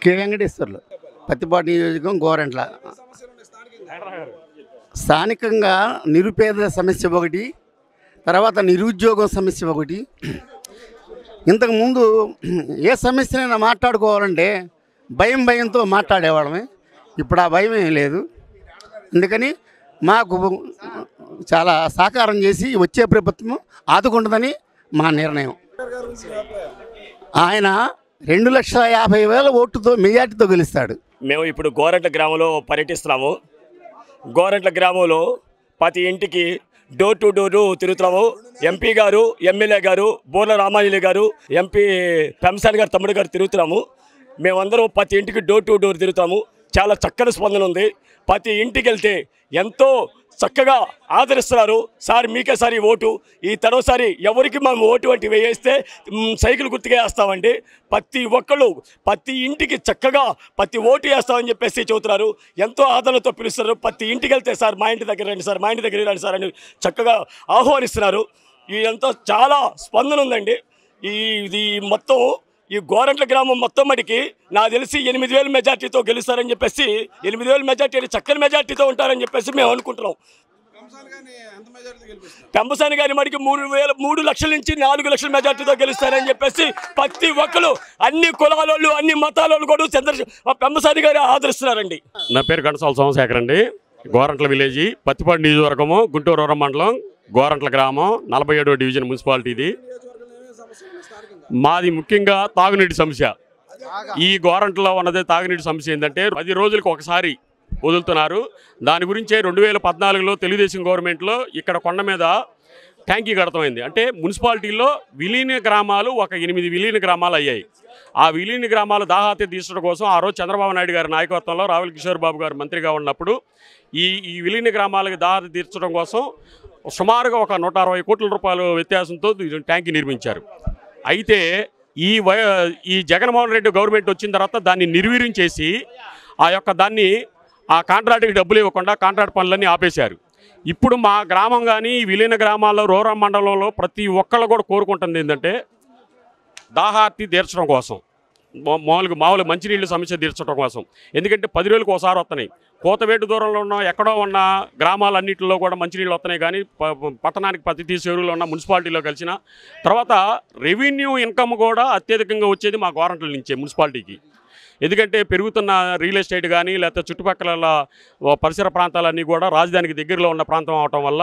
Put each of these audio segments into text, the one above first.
K Venkateswarlu, Pattipati నియోజకవర్గం, గోరంట్ల. స్థానికంగా నిరుపేద సమస్య ఒకటి, తర్వాత నిరుద్యోగం సమస్య ఒకటి. ఇంతకుముందు ఏ సమస్యనైనా మాట్లాడుకోవాలంటే భయంతో మాట్లాడేవాళ్ళమే. ఇప్పుడు ఆ భయం ఏం లేదు. అందుకని మాకు చాలా సహకారం చేసి వచ్చే ప్రభుత్వం ఆదుకుంటుందని మా నిర్ణయం. ఆయన 2,50,000 ఓటుతో మెజార్టీతో గెలుస్తాడు. మేము ఇప్పుడు గోరంట్ల గ్రామంలో పర్యటిస్తున్నాము. గోరంట్ల గ్రామంలో ప్రతి ఇంటికి డోర్ టు డోరు తిరుగుతున్నాము. ఎంపీ గారు, ఎమ్మెల్యే గారు, బోర్ల రామాంజలి గారు, ఎంపీ పెంసాని గారు తమ్ముడు గారు తిరుగుతున్నాము. మేమందరం ప్రతి ఇంటికి డోర్ టు డోర్ తిరుగుతాము. చాలా చక్కని స్పందన ఉంది. ప్రతి ఇంటికి వెళ్తే ఎంతో చక్కగా ఆదరిస్తున్నారు. సార్ మీకే సార్ ఈ ఓటు, ఈ తరోసారి ఎవరికి మేము ఓటు వంటి వేస్తే సైకిల్ గుర్తుగా వేస్తామండి. ప్రతి ఒక్కళ్ళు ప్రతి ఇంటికి చక్కగా ప్రతి ఓటు వేస్తామని చెప్పేసి చెబుతున్నారు. ఎంతో ఆదరణతో పిలుస్తున్నారు. ప్రతి ఇంటికి వెళ్తే సార్ మా ఇంటి దగ్గర రండి సార్, మా ఇంటి దగ్గర రండి సార్ అని చక్కగా ఆహ్వానిస్తున్నారు. ఇదంతా చాలా స్పందన ఉందండి. ఇది మొత్తం ఈ గోరంట్ల గ్రామం మొత్తం మటుకి నాకు తెలిసి 8,000 మెజార్టీతో గెలుస్తారని చెప్పేసి, 8,000 మెజార్టీ అని చక్కని మెజార్టీతో ఉంటారని చెప్పేసి మేము అనుకుంటున్నాం. పెంబసాని గారి మటుకి 3 లక్షల నుంచి 4 లక్షల మెజార్టీతో గెలుస్తారని చెప్పేసి ప్రతి ఒక్కరు, అన్ని కులాలోళ్ళు, అన్ని మతాలోళ్ళు కూడా పెంబసాని గారు ఆదరిస్తున్నారండి. నా పేరు గంటసాల సోమశేఖర్ అండి. గోరంట్ల విలేజీ, పత్తిపాటి నియోజకవర్గము, గుంటూరు రూరల్ మండలం, గోరంట్ల గ్రామం, 47వ డివిజన్ మున్సిపాలిటీ ఇది. మాది ముఖ్యంగా తాగునీటి సమస్య. ఈ గోరంట్లలో ఉన్నదే తాగునీటి సమస్య. ఏంటంటే 10 రోజులకు ఒకసారి వదులుతున్నారు. దాని గురించే 2014లో తెలుగుదేశం గవర్నమెంట్లో ఇక్కడ కొండ మీద ట్యాంకీ కడతమైంది. అంటే మున్సిపాలిటీలో విలీన గ్రామాలు ఒక 8 విలీన గ్రామాలు అయ్యాయి. ఆ విలీన గ్రామాలు దాహార్తి తీర్చడం కోసం ఆ రోజు చంద్రబాబు నాయుడు గారి నాయకత్వంలో రావుల కిషోర్ బాబు గారు మంత్రిగా ఉన్నప్పుడు ఈ విలీన గ్రామాలకు దాహార్తి తీర్చడం కోసం సుమారుగా ఒక 160 కోట్ల రూపాయల వ్యత్యాసంతో ట్యాంకీ నిర్మించారు. అయితే ఈ జగన్మోహన్ రెడ్డి గవర్నమెంట్ వచ్చిన తర్వాత దాన్ని నిర్వీర్యం చేసి ఆ కాంట్రాక్ట్కి డబ్బులు ఇవ్వకుండా కాంట్రాక్ట్ పనులన్నీ ఆపేశారు. ఇప్పుడు మా గ్రామం కానీ విలీన గ్రామాల్లో రూరల్ మండలంలో ప్రతి ఒక్కళ్ళు కూడా కోరుకుంటుంది ఏంటంటే దాహార్తి తీర్చడం కోసం, మామూలు మంచినీళ్ళు సమస్య తీర్చడం కోసం. ఎందుకంటే 10 రోజులకు ఒకసారి వస్తున్నాయి. కోతవేటు దూరంలో ఉన్న ఎక్కడో ఉన్న గ్రామాలన్నింటిలో కూడా మంచినీళ్ళు వస్తున్నాయి. కానీ పట్టణానికి ప్రతి చెరువులో ఉన్న మున్సిపాలిటీలో కలిసిన తర్వాత రెవెన్యూ ఇన్కమ్ కూడా అత్యధికంగా వచ్చేది మా గోరంట్ల నుంచే మున్సిపాలిటీకి. ఎందుకంటే పెరుగుతున్న రియల్ ఎస్టేట్ కానీ లేకపోతే చుట్టుపక్కల పరిసర ప్రాంతాలన్నీ కూడా రాజధానికి దగ్గరలో ఉన్న ప్రాంతం అవటం వల్ల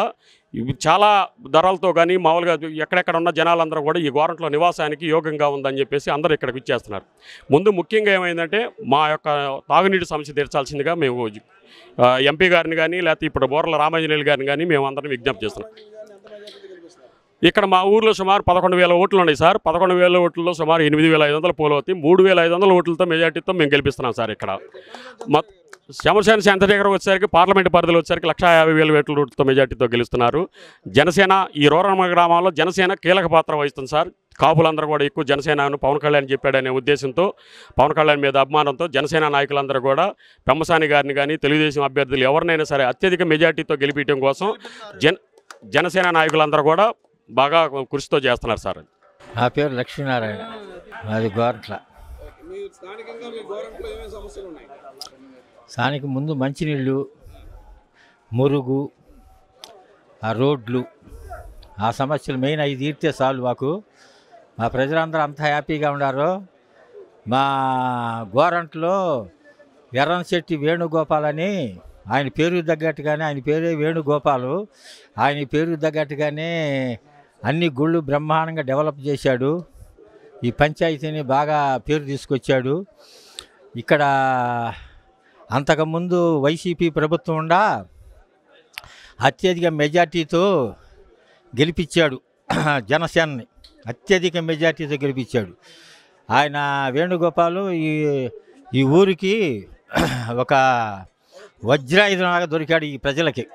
చాలా ధరలతో కానీ మామూలుగా ఎక్కడెక్కడ ఉన్న జనాలందరూ కూడా ఈ గోరంట్ల నివాసానికి యోగంగా ఉందని చెప్పేసి అందరూ ఇక్కడికి ఇచ్చేస్తున్నారు. ముందు ముఖ్యంగా ఏమైందంటే మా యొక్క తాగునీటి సమస్య తీర్చాల్సిందిగా మేము ఎంపీ గారిని కానీ లేకపోతే ఇప్పుడు బోర్ల రామాంజనేయులు గారిని కానీ మేము అందరం విజ్ఞప్తి చేస్తున్నాం. ఇక్కడ మా ఊర్లో సుమారు 11,000 ఓట్లు ఉన్నాయి సార్. 11,000 ఓట్లలో సుమారు 8,500 పోలు అవుతాయి. 3,500 ఓట్లతో మెజార్టీతో మేము గెలిపిస్తున్నాం సార్. ఇక్కడ శమసేన శాంతనగర్ వచ్చేసరికి పార్లమెంట్ పరిధిలో వచ్చేసరికి 1,50,000 ఓట్లతో మెజార్టీతో గెలుస్తున్నారు. జనసేన ఈ రూరల్ గ్రామాల్లో జనసేన కీలక పాత్ర వహిస్తుంది సార్. కాపులందరూ కూడా ఎక్కువ జనసేనను పవన్ కళ్యాణ్ చెప్పాడనే ఉద్దేశంతో, పవన్ కళ్యాణ్ మీద అభిమానంతో జనసేన నాయకులందరూ కూడా పెంబసాని గారిని కానీ తెలుగుదేశం అభ్యర్థులు ఎవరినైనా సరే అత్యధిక మెజార్టీతో గెలిపించడం కోసం జనసేన నాయకులందరూ కూడా బాగా కృషితో చేస్తున్నారు సార్. నా పేరు లక్ష్మీనారాయణ, మాది గోరంట్ల. స్థానిక ముందు మంచినీళ్ళు, మురుగు, ఆ రోడ్లు, ఆ సమస్యలు మెయిన్ అవి తీర్తే చాలు. మా ప్రజలందరూ అంతా హ్యాపీగా ఉన్నారు. మా గోరంట్లో ఎర్రంశెట్టి వేణుగోపాల్ అని, ఆయన పేరు తగ్గట్టుగానే, ఆయన పేరే వేణుగోపాలు, ఆయన పేరు తగ్గట్టుగానే అన్ని గుళ్ళు బ్రహ్మాండంగా డెవలప్ చేశాడు. ఈ పంచాయతీని బాగా పేరు తీసుకొచ్చాడు. ఇక్కడ అంతకుముందు వైసీపీ ప్రభుత్వం ఉండా అత్యధిక మెజార్టీతో గెలిపించాడు. జనసేనని అత్యధిక మెజార్టీతో గెలిపించాడు ఆయన వేణుగోపాలు. ఈ ఊరికి ఒక వజ్రాయుధంలాగా దొరికాడు ఈ ప్రజలకి.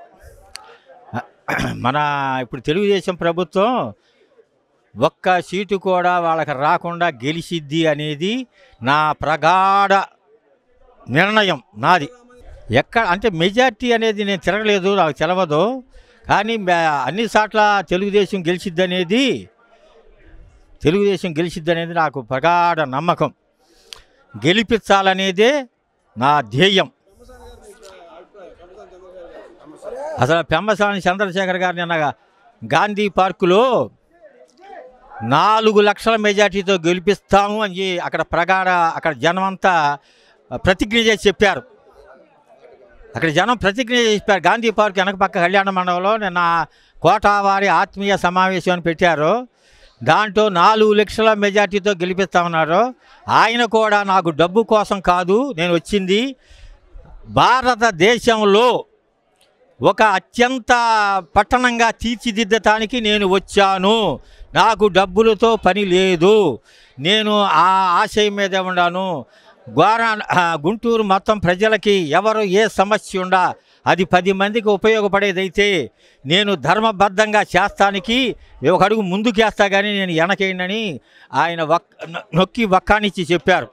మన ఇప్పుడు తెలుగుదేశం ప్రభుత్వం ఒక్క సీటు కూడా వాళ్ళకి రాకుండా గెలిచిద్ది అనేది నా ప్రగాఢ నిర్ణయం నాది. అంటే మెజార్టీ అనేది నేను తిరగలేదు, నాకు తెలవదు. కానీ అన్ని సార్ల తెలుగుదేశం గెలిచిద్ది అనేది నాకు ప్రగాఢ నమ్మకం. గెలిపించాలనేదే నా ధ్యేయం. అసలు పెమ్మసాని చంద్రశేఖర్ గారు నిన్న గాంధీ పార్కులో 4 లక్షల మెజార్టీతో గెలిపిస్తాము అని అక్కడ జనమంతా ప్రతిజ్ఞ చేసి చెప్పారు. అక్కడ జనం ప్రతిజ్ఞ చేసి చెప్పారు. గాంధీ పార్క్ వెనక పక్క కళ్యాణ మండపంలో నిన్న కోటావారి ఆత్మీయ సమావేశం అని పెట్టారు. దాంట్లో 4 లక్షల మెజార్టీతో గెలిపిస్తామన్నారు. ఆయన కూడా నాకు డబ్బు కోసం కాదు నేను వచ్చింది, భారతదేశంలో ఒక అత్యంత పట్టణంగా తీర్చిదిద్దటానికి నేను వచ్చాను. నాకు డబ్బులతో పని లేదు, నేను ఆ ఆశయం మీదే ఉన్నాను. గుంటూరు మొత్తం ప్రజలకి ఎవరు ఏ సమస్య ఉండా అది 10 మందికి ఉపయోగపడేదైతే నేను ధర్మబద్ధంగా చేస్తానికి ఒక అడుగు ముందుకేస్తా కానీ నేను వెనకేయండి ఆయన నొక్కి వక్కానిచ్చి చెప్పారు.